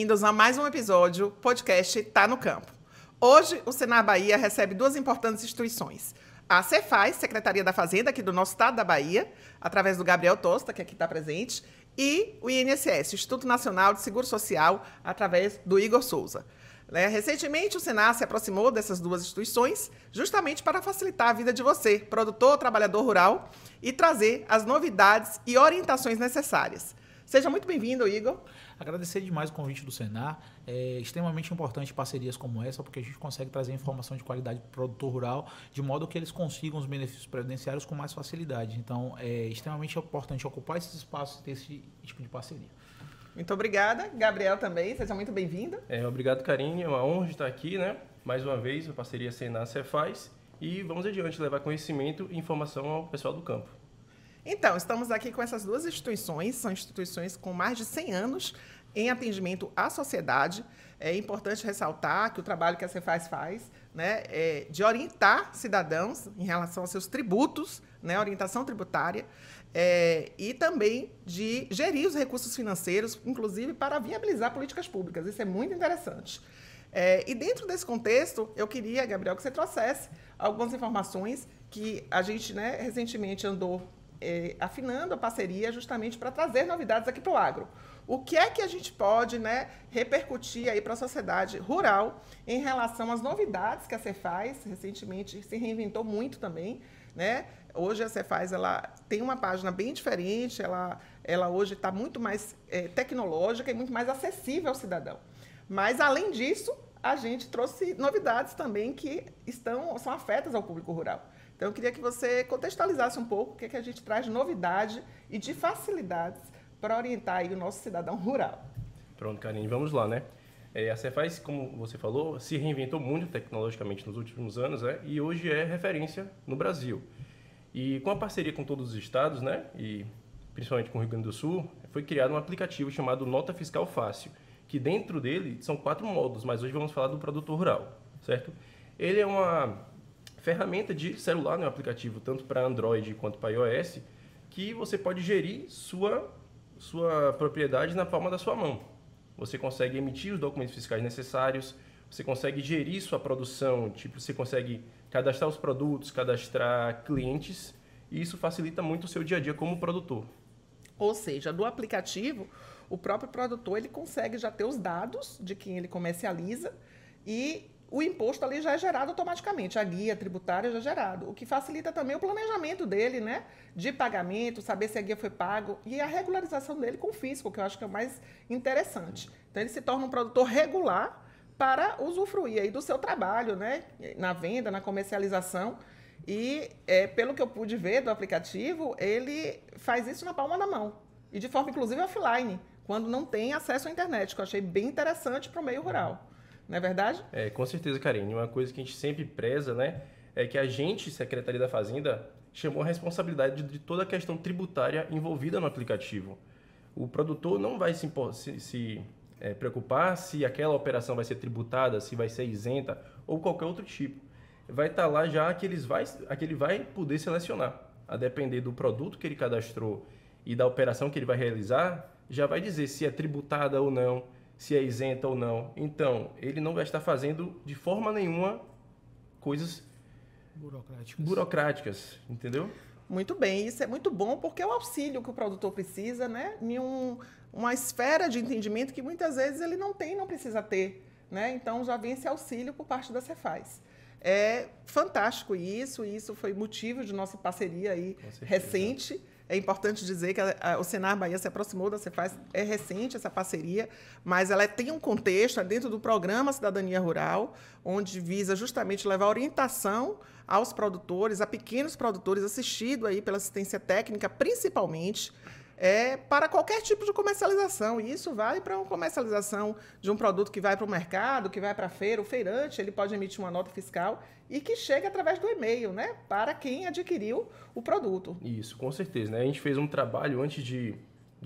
bem-vindos a mais um episódio podcast Tá no Campo. Hoje, o Senar Bahia recebe duas importantes instituições. A Cefaz, Secretaria da Fazenda, aqui do nosso estado da Bahia, através do Gabriel Tosta, que aqui está presente, e o INSS, Instituto Nacional de Seguro Social, através do Igor Souza. Recentemente, o Senar se aproximou dessas duas instituições justamente para facilitar a vida de você, produtor, trabalhador rural, e trazer as novidades e orientações necessárias. Seja muito bem-vindo, Igor. Agradecer demais o convite do Senar. É extremamente importante parcerias como essa, porque a gente consegue trazer informação de qualidade para o produtor rural, de modo que eles consigam os benefícios previdenciários com mais facilidade. Então, é extremamente importante ocupar esses espaços e ter esse tipo de parceria. Muito obrigada. Gabriel também, seja muito bem-vindo. Obrigado, Karine. É uma honra estar aqui, né? Mais uma vez, a parceria Senar-Cefaz. E vamos adiante, levar conhecimento e informação ao pessoal do campo. Então, estamos aqui com essas duas instituições, são instituições com mais de 100 anos em atendimento à sociedade. É importante ressaltar que o trabalho que a Cefaz faz, né, é de orientar cidadãos em relação aos seus tributos, né, orientação tributária, e também de gerir os recursos financeiros, inclusive para viabilizar políticas públicas. Isso é muito interessante. E dentro desse contexto, eu queria, Gabriel, que você trouxesse algumas informações que a gente, né, recentemente andou afinando a parceria justamente para trazer novidades aqui para o agro. O que é que a gente pode, né, repercutir aí para a sociedade rural em relação às novidades que a Cefaz recentemente se reinventou muito também, né? Hoje a Cefaz ela tem uma página bem diferente, ela hoje está muito mais tecnológica e muito mais acessível ao cidadão. Mas, além disso, a gente trouxe novidades também que são afetas ao público rural. Então, eu queria que você contextualizasse um pouco o que a gente traz de novidade e de facilidades para orientar aí o nosso cidadão rural. Pronto, Karine, vamos lá, né? A Cefaz, como você falou, se reinventou muito tecnologicamente nos últimos anos, né? E hoje é referência no Brasil. E com a parceria com todos os estados, né? E principalmente com o Rio Grande do Sul, foi criado um aplicativo chamado Nota Fiscal Fácil, que dentro dele são 4 módulos, mas hoje vamos falar do produtor rural, certo? Ele é uma ferramenta de celular, né, um aplicativo tanto para Android quanto para iOS, que você pode gerir sua propriedade na palma da sua mão. Você consegue emitir os documentos fiscais necessários, você consegue gerir sua produção, tipo, você consegue cadastrar os produtos, cadastrar clientes, e isso facilita muito o seu dia a dia como produtor. Ou seja, do aplicativo, o próprio produtor ele consegue já ter os dados de quem ele comercializa e o imposto ali já é gerado automaticamente, a guia tributária já é gerado, o que facilita também o planejamento dele, né, de pagamento, saber se a guia foi pago e a regularização dele com o fisco, que eu acho que é o mais interessante. Então, ele se torna um produtor regular para usufruir aí do seu trabalho, né, na venda, na comercialização. E, pelo que eu pude ver do aplicativo, ele faz isso na palma da mão e de forma, inclusive, offline, quando não tem acesso à internet, que eu achei bem interessante para o meio rural. Não é verdade? Com certeza, Karine. Uma coisa que a gente sempre preza, né, é que a gente, Secretaria da Fazenda, chamou a responsabilidade de toda a questão tributária envolvida no aplicativo. O produtor não vai se preocupar se aquela operação vai ser tributada, se vai ser isenta ou qualquer outro tipo. Vai estar lá já que ele vai poder selecionar. A depender do produto que ele cadastrou e da operação que ele vai realizar, já vai dizer se é tributada ou não, se é isenta ou não. Então, ele não vai estar fazendo de forma nenhuma coisas burocráticas, entendeu? Muito bem, isso é muito bom porque é o auxílio que o produtor precisa, né? Em uma esfera de entendimento que muitas vezes ele não tem, não precisa ter, né? Então, já vem esse auxílio por parte da Cefaz. É fantástico isso foi motivo de nossa parceria aí recente. É importante dizer que o Senar Bahia se aproximou da Cefaz, é recente essa parceria, mas ela tem um contexto dentro do programa Cidadania Rural, onde visa justamente levar orientação aos produtores, a pequenos produtores, assistido aí pela assistência técnica, principalmente, para qualquer tipo de comercialização. E isso vale para uma comercialização de um produto que vai para o mercado, que vai para a feira. O feirante ele pode emitir uma nota fiscal e que chega através do e-mail, né, para quem adquiriu o produto. Isso, com certeza, né? A gente fez um trabalho antes de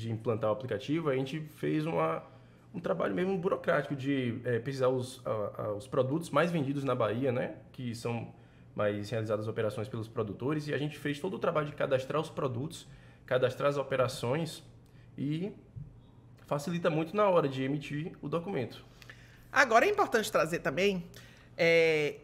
implantar o aplicativo, a gente fez um trabalho mesmo burocrático de pesquisar os produtos mais vendidos na Bahia, né, que são mais realizadas as operações pelos produtores, e a gente fez todo o trabalho de cadastrar os produtos, cadastrar as operações e facilita muito na hora de emitir o documento. Agora é importante trazer também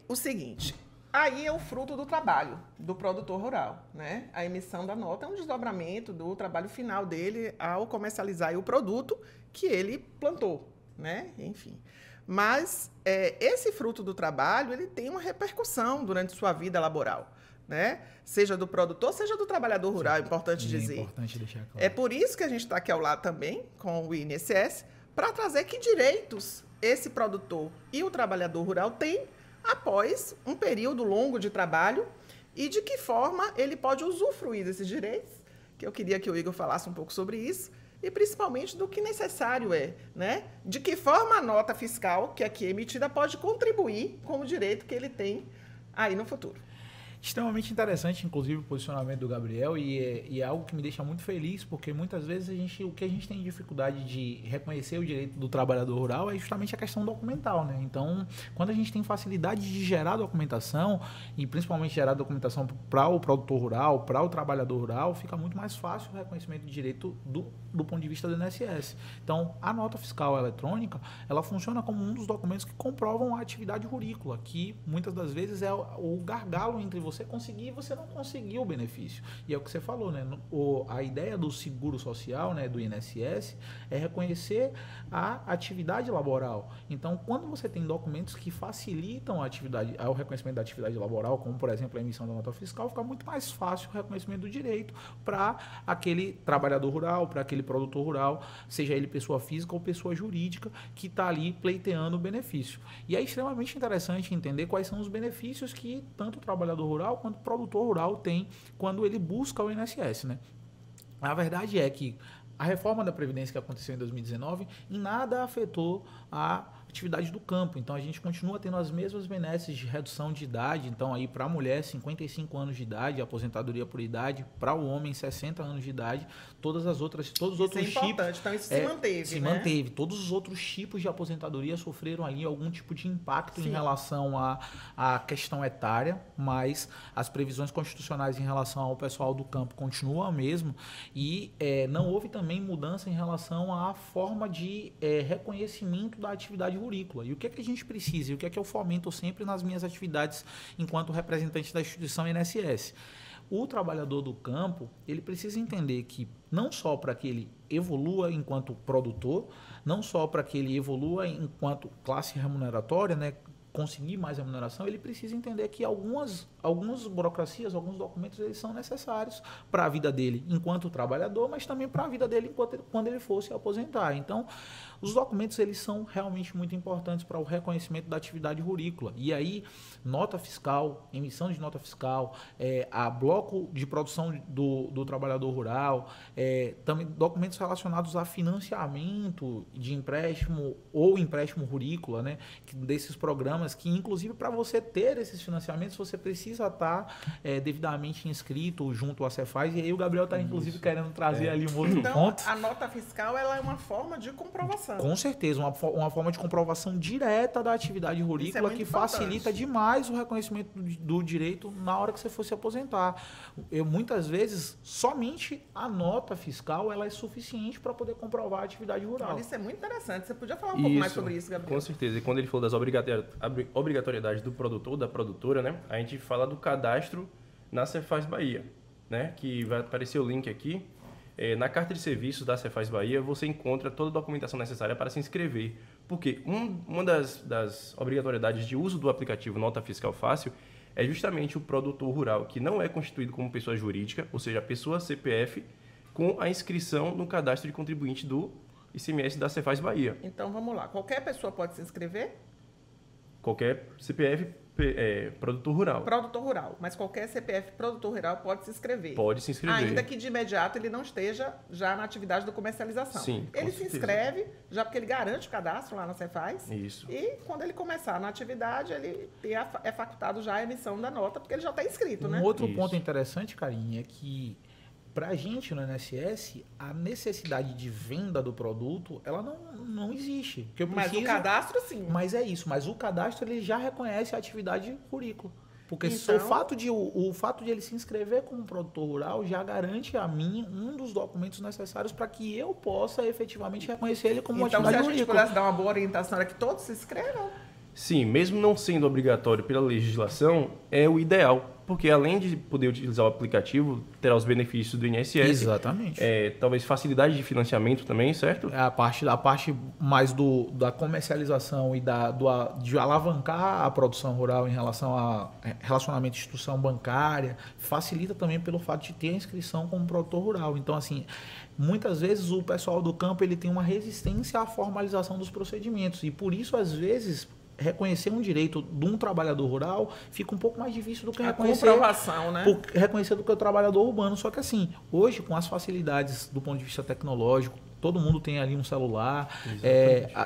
o seguinte: aí é o fruto do trabalho do produtor rural, né? A emissão da nota é um desdobramento do trabalho final dele ao comercializar aí o produto que ele plantou, né? Enfim. Mas esse fruto do trabalho, ele tem uma repercussão durante sua vida laboral, né? Seja do produtor, seja do trabalhador rural, é importante dizer. É importante deixar claro. É por isso que a gente está aqui ao lado também, com o INSS, para trazer que direitos esse produtor e o trabalhador rural têm após um período longo de trabalho e de que forma ele pode usufruir desses direitos, que eu queria que o Igor falasse um pouco sobre isso, e principalmente do que necessário é, né? De que forma a nota fiscal que aqui é emitida pode contribuir com o direito que ele tem aí no futuro. Extremamente interessante, inclusive, o posicionamento do Gabriel, e é algo que me deixa muito feliz, porque muitas vezes o que a gente tem dificuldade de reconhecer o direito do trabalhador rural é justamente a questão documental, né? Então, quando a gente tem facilidade de gerar documentação, e principalmente gerar documentação para o produtor rural, para o trabalhador rural, fica muito mais fácil o reconhecimento de direito do ponto de vista do INSS. Então, a nota fiscal eletrônica, ela funciona como um dos documentos que comprovam a atividade rurícola, que muitas das vezes é o gargalo entre você conseguir e você não conseguir o benefício. E é o que você falou, né? A ideia do seguro social, né, do INSS, é reconhecer a atividade laboral. Então, quando você tem documentos que facilitam o reconhecimento da atividade laboral, como, por exemplo, a emissão da nota fiscal, fica muito mais fácil o reconhecimento do direito para aquele trabalhador rural, para aquele produtor rural, seja ele pessoa física ou pessoa jurídica, que está ali pleiteando o benefício. E é extremamente interessante entender quais são os benefícios que tanto o trabalhador rural quanto o produtor rural tem quando ele busca o INSS, né? A verdade é que a reforma da Previdência que aconteceu em 2019 em nada afetou a atividade do campo. Então, a gente continua tendo as mesmas benesses de redução de idade. Então, aí para a mulher, 55 anos de idade, aposentadoria por idade, para o homem, 60 anos de idade, todos os outros tipos... é importante, então isso se manteve, Se né? manteve. Todos os outros tipos de aposentadoria sofreram ali algum tipo de impacto em relação à questão etária, mas as previsões constitucionais em relação ao pessoal do campo continuam a mesma e não houve também mudança em relação à forma de reconhecimento da atividade rurícola. E o que é que a gente precisa? E o que é que eu fomento sempre nas minhas atividades enquanto representante da instituição INSS? O trabalhador do campo, ele precisa entender que não só para que ele evolua enquanto produtor, não só para que ele evolua enquanto classe remuneratória, né, conseguir mais remuneração, ele precisa entender que algumas burocracias, alguns documentos, eles são necessários para a vida dele enquanto trabalhador, mas também para a vida dele quando ele for se aposentar. Então, os documentos, eles são realmente muito importantes para o reconhecimento da atividade rurícola. E aí, nota fiscal, emissão de nota fiscal, a bloco de produção do trabalhador rural, também documentos relacionados a financiamento de empréstimo ou empréstimo rurícola, né, desses programas, que inclusive para você ter esses financiamentos, você precisa estar devidamente inscrito junto à Cefaz. E aí o Gabriel está inclusive querendo trazer ali um outro ponto. Então, a nota fiscal, ela é uma forma de comprovação. Com certeza, uma forma de comprovação direta da atividade rurícola que facilita demais o reconhecimento do direito na hora que você for se aposentar. Muitas vezes, somente a nota fiscal ela é suficiente para poder comprovar a atividade rural. Olha, isso é muito interessante. Você podia falar um pouco mais sobre isso, Gabriel? Com certeza. E quando ele falou das obrigatoriedades do produtor, da produtora, né, a gente fala do cadastro na Cefaz Bahia, né, que vai aparecer o link aqui. Na carta de serviços da Cefaz Bahia, você encontra toda a documentação necessária para se inscrever. Porque uma das obrigatoriedades de uso do aplicativo Nota Fiscal Fácil é justamente o produtor rural, que não é constituído como pessoa jurídica, ou seja, a pessoa CPF, com a inscrição no cadastro de contribuinte do ICMS da Cefaz Bahia. Então, vamos lá. Qualquer pessoa pode se inscrever? Qualquer CPF produtor rural. Produtor rural. Mas qualquer CPF produtor rural pode se inscrever. Pode se inscrever. Ainda que de imediato ele não esteja já na atividade de comercialização. Sim, ele se inscreve, já porque ele garante o cadastro lá na Cefaz. Isso. E quando ele começar na atividade, ele é facultado já a emissão da nota, porque ele já está inscrito, né? Um outro ponto interessante, Carinha, é que para a gente no INSS, a necessidade de venda do produto, ela não existe. Porque mas o cadastro, sim. Mas é isso. Mas o cadastro, ele já reconhece a atividade rurícola. Porque Então, o fato de ele se inscrever como produtor rural já garante a mim um dos documentos necessários para que eu possa efetivamente reconhecer ele como uma então, se atividade a gente agrícola. pudesse dar uma boa orientação, era que todos se inscrevam. Sim, mesmo não sendo obrigatório pela legislação, é o ideal. Porque além de poder utilizar o aplicativo, terá os benefícios do INSS. Exatamente. Talvez facilidade de financiamento também, certo? A parte mais da comercialização e de alavancar a produção rural em relação a relacionamento de instituição bancária, facilita também pelo fato de ter a inscrição como produtor rural. Então, assim, muitas vezes o pessoal do campo ele tem uma resistência à formalização dos procedimentos e por isso, às vezes, reconhecer um direito de um trabalhador rural fica um pouco mais difícil do que comprovação, né? reconhecer do que o trabalhador urbano. Só que assim, hoje com as facilidades do ponto de vista tecnológico, todo mundo tem ali um celular,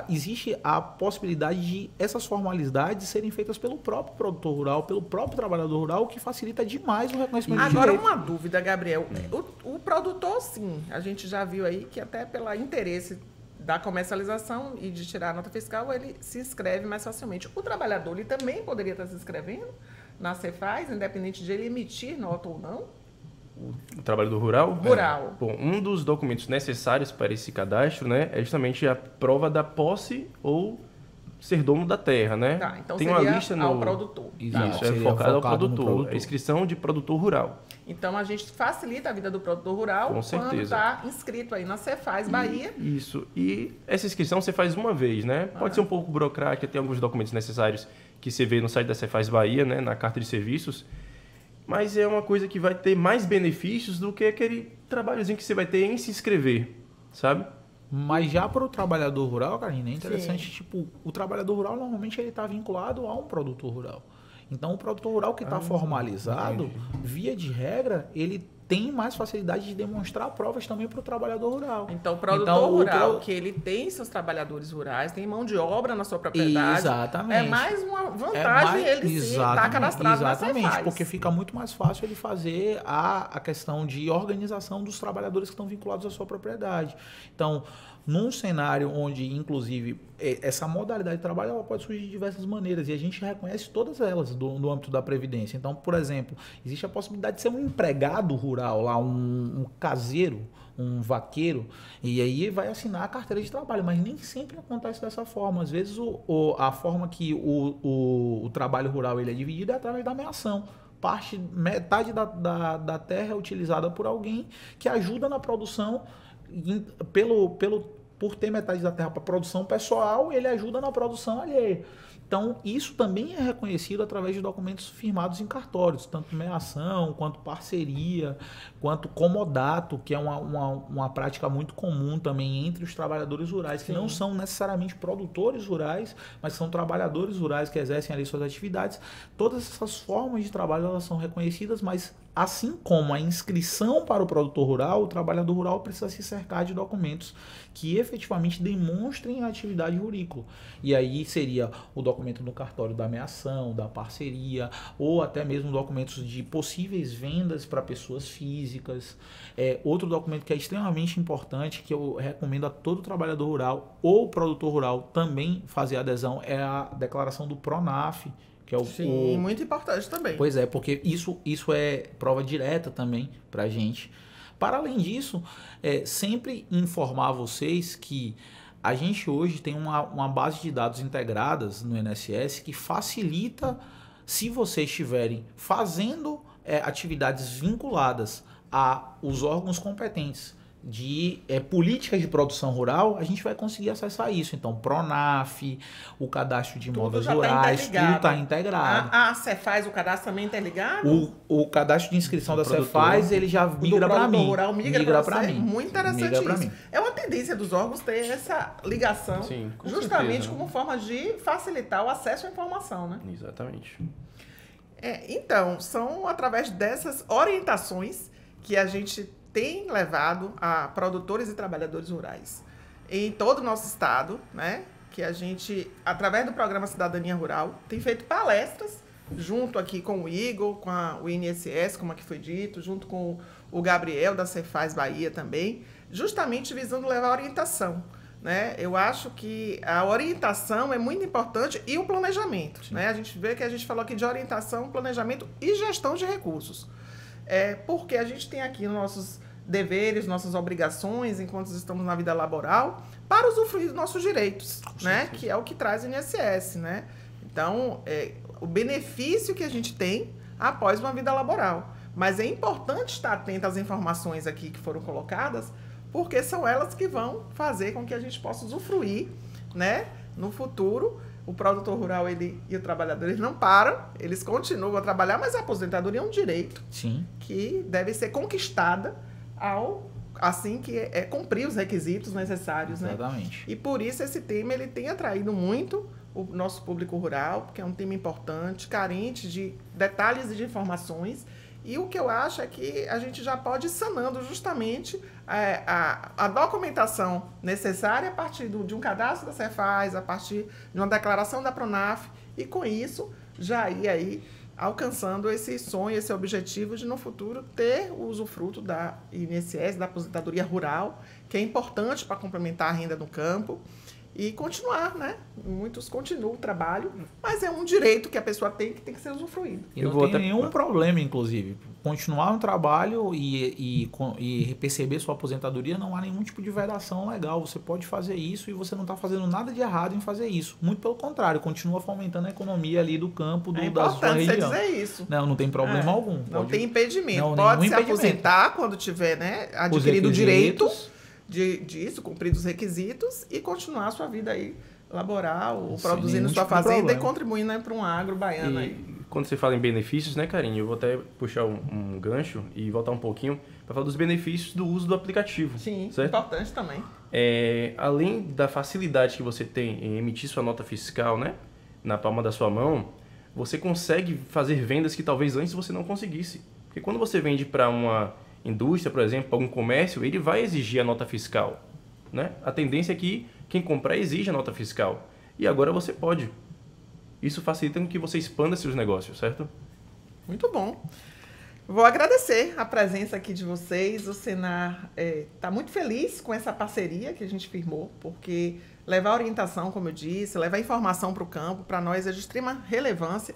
existe a possibilidade de essas formalidades serem feitas pelo próprio produtor rural, pelo próprio trabalhador rural, o que facilita demais o reconhecimento do Agora, direito. uma dúvida, Gabriel. O produtor, sim, a gente já viu aí que até pelo interesse da comercialização e de tirar a nota fiscal, ele se inscreve mais facilmente. O trabalhador, ele também poderia estar se inscrevendo na Cefaz, independente de ele emitir nota ou não? O trabalhador rural? Rural. Bom, um dos documentos necessários para esse cadastro, né, é justamente a prova da posse ou ser dono da terra, né? Tá, então tem seria uma lista ao no produtor. Isso, Tá, é seria focado ao focado no produtor. produtor. A inscrição de produtor rural. Então, a gente facilita a vida do produtor rural Com quando certeza. está inscrito aí na Cefaz Bahia. Isso. E essa inscrição você faz uma vez, né? Pode ser um pouco burocrática, tem alguns documentos necessários que você vê no site da Cefaz Bahia, né, na carta de serviços. Mas é uma coisa que vai ter mais benefícios do que aquele trabalhozinho que você vai ter em se inscrever, sabe? Mas já para o trabalhador rural, Karine, é interessante, tipo, o trabalhador rural normalmente ele está vinculado a um produtor rural. Então, o produtor rural que está formalizado, via de regra, ele tem mais facilidade de demonstrar provas também para o trabalhador rural. Então, o produtor rural, que ele tem seus trabalhadores rurais, tem mão de obra na sua propriedade. Exatamente. É mais uma vantagem ele estar cadastrado na Exatamente, Cefaz. porque fica muito mais fácil ele fazer a questão de organização dos trabalhadores que estão vinculados à sua propriedade. Então, num cenário onde, inclusive, essa modalidade de trabalho ela pode surgir de diversas maneiras e a gente reconhece todas elas no âmbito da Previdência. Então, por exemplo, existe a possibilidade de ser um empregado rural, lá, um caseiro, um vaqueiro, e aí vai assinar a carteira de trabalho, mas nem sempre acontece dessa forma. Às vezes, a forma que o trabalho rural ele é dividido é através da meação. Metade da terra é utilizada por alguém que ajuda na produção por ter metade da terra para produção pessoal, ele ajuda na produção alheia. Então, isso também é reconhecido através de documentos firmados em cartórios, tanto meação, quanto parceria, quanto comodato, que é uma prática muito comum também entre os trabalhadores rurais, que não são necessariamente produtores rurais, mas são trabalhadores rurais que exercem ali suas atividades. Todas essas formas de trabalho elas são reconhecidas, mas assim como a inscrição para o produtor rural, o trabalhador rural precisa se cercar de documentos que efetivamente demonstrem a atividade rurícola. E aí seria o documento no cartório da meação, da parceria, ou até mesmo documentos de possíveis vendas para pessoas físicas. Outro documento que é extremamente importante, que eu recomendo a todo trabalhador rural ou produtor rural também fazer adesão, é a declaração do PRONAF, que é Sim, muito importante também. Pois é, porque isso é prova direta também para a gente. Para além disso, sempre informar vocês que a gente hoje tem uma base de dados integradas no INSS que facilita, se vocês estiverem fazendo atividades vinculadas aos órgãos competentes de políticas de produção rural, a gente vai conseguir acessar isso. Então, PRONAF, o cadastro de imóveis rurais, tudo está integrado. A Cefaz, o cadastro também está interligado? O cadastro de inscrição da Cefaz, ele já migra para mim. O rural migra para mim. Muito interessante isso. É uma tendência dos órgãos ter essa ligação, sim, justamente certeza, como forma de facilitar o acesso à informação, né? Exatamente. Então, são através dessas orientações que a gente tem levado a produtores e trabalhadores rurais em todo o nosso estado, né? Que a gente, através do programa Cidadania Rural, tem feito palestras junto aqui com o Igor, com o INSS, como aqui foi dito, junto com o Gabriel da Cefaz Bahia também, justamente visando levar orientação, né? Eu acho que a orientação é muito importante e o planejamento, né? A gente vê que a gente falou aqui de orientação, planejamento e gestão de recursos. Porque a gente tem aqui nossos deveres, nossas obrigações, enquanto estamos na vida laboral, para usufruir dos nossos direitos, né? Que é o que traz o INSS, né? Então, o benefício que a gente tem após uma vida laboral. Mas é importante estar atento às informações aqui que foram colocadas, porque são elas que vão fazer com que a gente possa usufruir, né? No futuro, o produtor rural e o trabalhador, eles não param, eles continuam a trabalhar, mas a aposentadoria é um direito. Sim. Que deve ser conquistada assim que cumprir os requisitos necessários, né? Exatamente. E por isso esse tema ele tem atraído muito o nosso público rural, porque é um tema importante, carente de detalhes e de informações. E o que eu acho é que a gente já pode ir sanando justamente a documentação necessária a partir de um cadastro da Cefaz, a partir de uma declaração da Pronaf, e com isso já ir aí alcançando esse sonho, esse objetivo de no futuro ter o usufruto da INSS, da aposentadoria rural, que é importante para complementar a renda no campo. E continuar, né? Muitos continuam o trabalho, mas é um direito que a pessoa tem que ser usufruído. E não tem nenhum problema, inclusive. Continuar no trabalho e perceber sua aposentadoria, não há nenhum tipo de vedação legal. Você pode fazer isso e você não está fazendo nada de errado em fazer isso. Muito pelo contrário, continua fomentando a economia ali do campo, da sua região. É importante você dizer isso. Não tem problema algum. Não tem impedimento. Pode se aposentar quando tiver, né, adquirido o direito disso, cumprir os requisitos e continuar a sua vida aí laboral, produzindo sua fazenda e contribuindo, né, para um agro baiano aí. Quando você fala em benefícios, né, Karine, eu vou até puxar um gancho e voltar um pouquinho para falar dos benefícios do uso do aplicativo. Sim, certo? Importante também. Além da facilidade que você tem em emitir sua nota fiscal, né, na palma da sua mão, você consegue fazer vendas que talvez antes você não conseguisse. Porque quando você vende para uma indústria, por exemplo, para algum comércio, ele vai exigir a nota fiscal, né? A tendência é que quem comprar exige a nota fiscal. E agora você pode. Isso facilita com que você expanda seus negócios, certo? Muito bom. Vou agradecer a presença aqui de vocês. O Senar está muito feliz com essa parceria que a gente firmou, porque levar orientação, como eu disse, levar informação para o campo, para nós é de extrema relevância.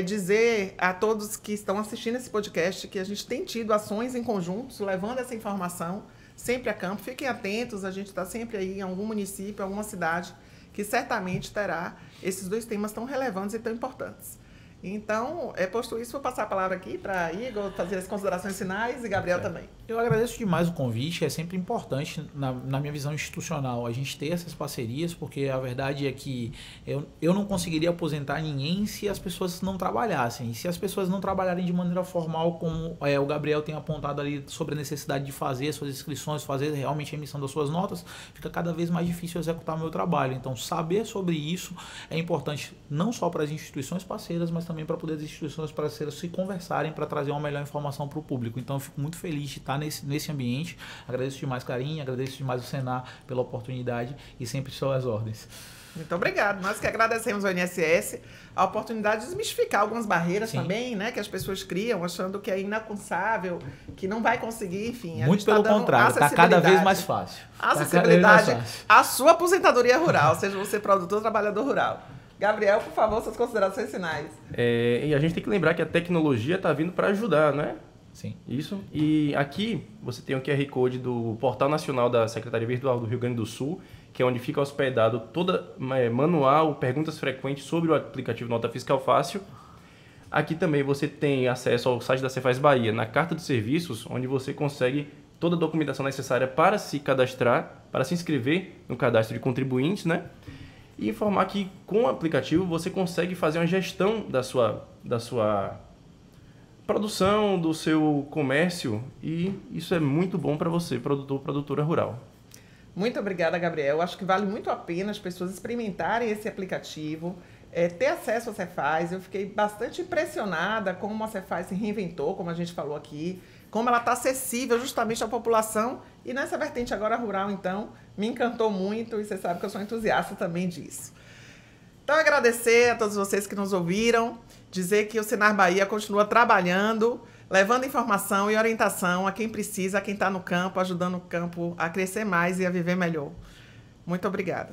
Dizer a todos que estão assistindo esse podcast que a gente tem tido ações em conjunto, levando essa informação sempre a campo. Fiquem atentos, a gente está sempre aí em algum município, alguma cidade, que certamente terá esses dois temas tão relevantes e tão importantes. Então, posto isso, vou passar a palavra aqui para Igor fazer as considerações finais e Gabriel também. Eu agradeço demais o convite, é sempre importante, na minha visão institucional, a gente ter essas parcerias, porque a verdade é que eu não conseguiria aposentar ninguém se as pessoas não trabalhassem. E se as pessoas não trabalharem de maneira formal, como o Gabriel tem apontado ali sobre a necessidade de fazer suas inscrições, fazer realmente a emissão das suas notas, fica cada vez mais difícil executar o meu trabalho. Então, saber sobre isso é importante não só para as instituições parceiras, mas também para poder as instituições parceiras se conversarem para trazer uma melhor informação para o público. Então, eu fico muito feliz de estar nesse ambiente. Agradeço demais, Karine, agradeço demais o Senar pela oportunidade e sempre estou às ordens. Muito obrigado. Nós que agradecemos ao INSS a oportunidade de desmistificar algumas barreiras também, né, que as pessoas criam, achando que é inalcançável, que não vai conseguir, enfim. Muito pelo contrário, está cada vez mais fácil. Acessibilidade à sua aposentadoria rural, seja você produtor ou trabalhador rural. Gabriel, por favor, suas considerações finais. E a gente tem que lembrar que a tecnologia está vindo para ajudar, né? Sim. Isso. E aqui você tem o QR Code do Portal Nacional da Secretaria Virtual do Rio Grande do Sul, que é onde fica hospedado toda manual, perguntas frequentes sobre o aplicativo Nota Fiscal Fácil. Aqui também você tem acesso ao site da Cefaz Bahia, na carta de serviços, onde você consegue toda a documentação necessária para se cadastrar, para se inscrever no cadastro de contribuintes, né? E informar que com o aplicativo você consegue fazer uma gestão da sua produção, do seu comércio, e isso é muito bom para você, produtor, produtora rural. Muito obrigada, Gabriel. Acho que vale muito a pena as pessoas experimentarem esse aplicativo, ter acesso ao Cefaz. Eu fiquei bastante impressionada como a Cefaz se reinventou, como a gente falou aqui, como ela está acessível justamente à população. E nessa vertente agora rural, então, me encantou muito e você sabe que eu sou entusiasta também disso. Então, agradecer a todos vocês que nos ouviram, dizer que o Senar Bahia continua trabalhando, levando informação e orientação a quem precisa, a quem está no campo, ajudando o campo a crescer mais e a viver melhor. Muito obrigada.